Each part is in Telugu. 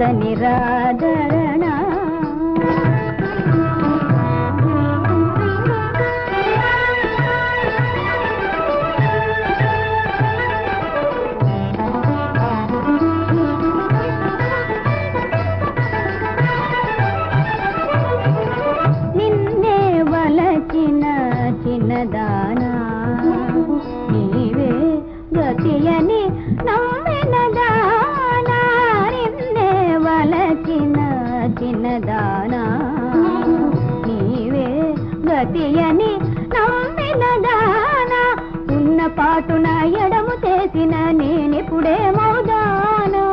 ఇంత నిరాదరణ. నిన్నే వలచిన చిన్నదానా నీవే గతియని నమ్మినదానా. నిన్నే వలచిన చిన్నదానా నీవే గతియని నమ్మినదానా. ఉన్న పాటున ఎడము చేసిన నేనిప్పుడే మౌదానా.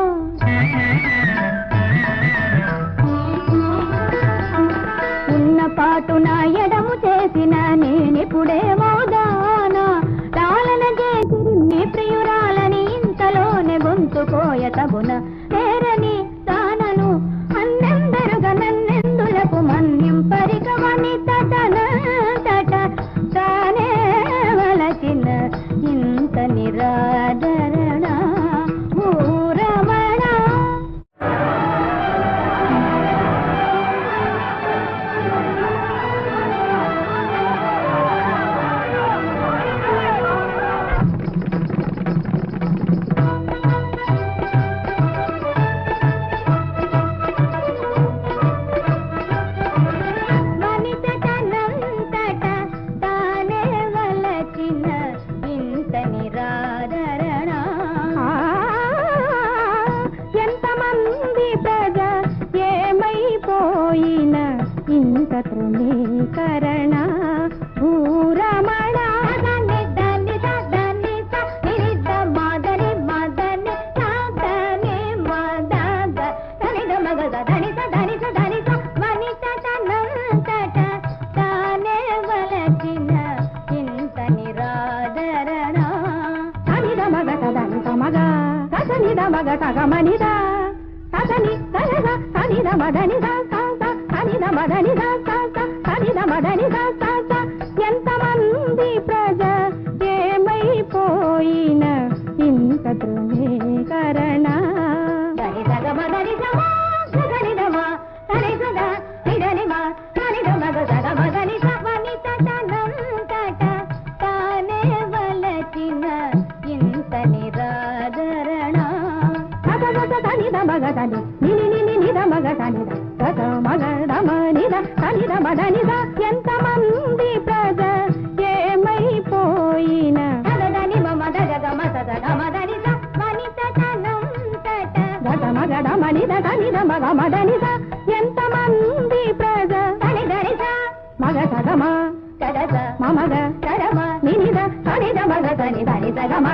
ఉన్న పాటున ఎడము చేసిన నేనిప్పుడే మౌదానా. లాలన చేసి నీ ప్రియురాలని ఇంతలోనే గొంతుకోయ తగున. నేరని తానను అన్నెందరుగా నన్నెందులకు మన్నింపరికమని తటనంతట తానే వలచిన ఇంత నిరాదరణ. ఊరమణ ఇంత తృణీకరణ. భూరమణ దని దని దని నిరిద్ద మదని మదని దని మదగ దని మగద దని దని దని వనిత తనంతట తానే వలచిన ఇంత నిరాదరణ. తనిద మగ తదనిత మగ తనిద మగ తగమనిద తదని తనద తనిద మదని తనిద మదని తనిద మదని ఎంతమంది ప్రజ ఏమైపోయిన ఇంత తృణీకరణ. తానే వలచిన ఇంత నిరాదరణ. తనిద మగదని నిద మగనిద గద మగడమనిద తనిద మదనిద ఎంతమంది ప్రజ ఏమైపోయిన గదని మమద గమ సదమదనిద వనిత తనంతట గద మగడమనిద తనిద మగ మదనిద ఎంతమంది ప్రజ తనిదనిద మగ సగమ కదద మమగ కరమ నినిద తనిద మగ తని తనిద గమ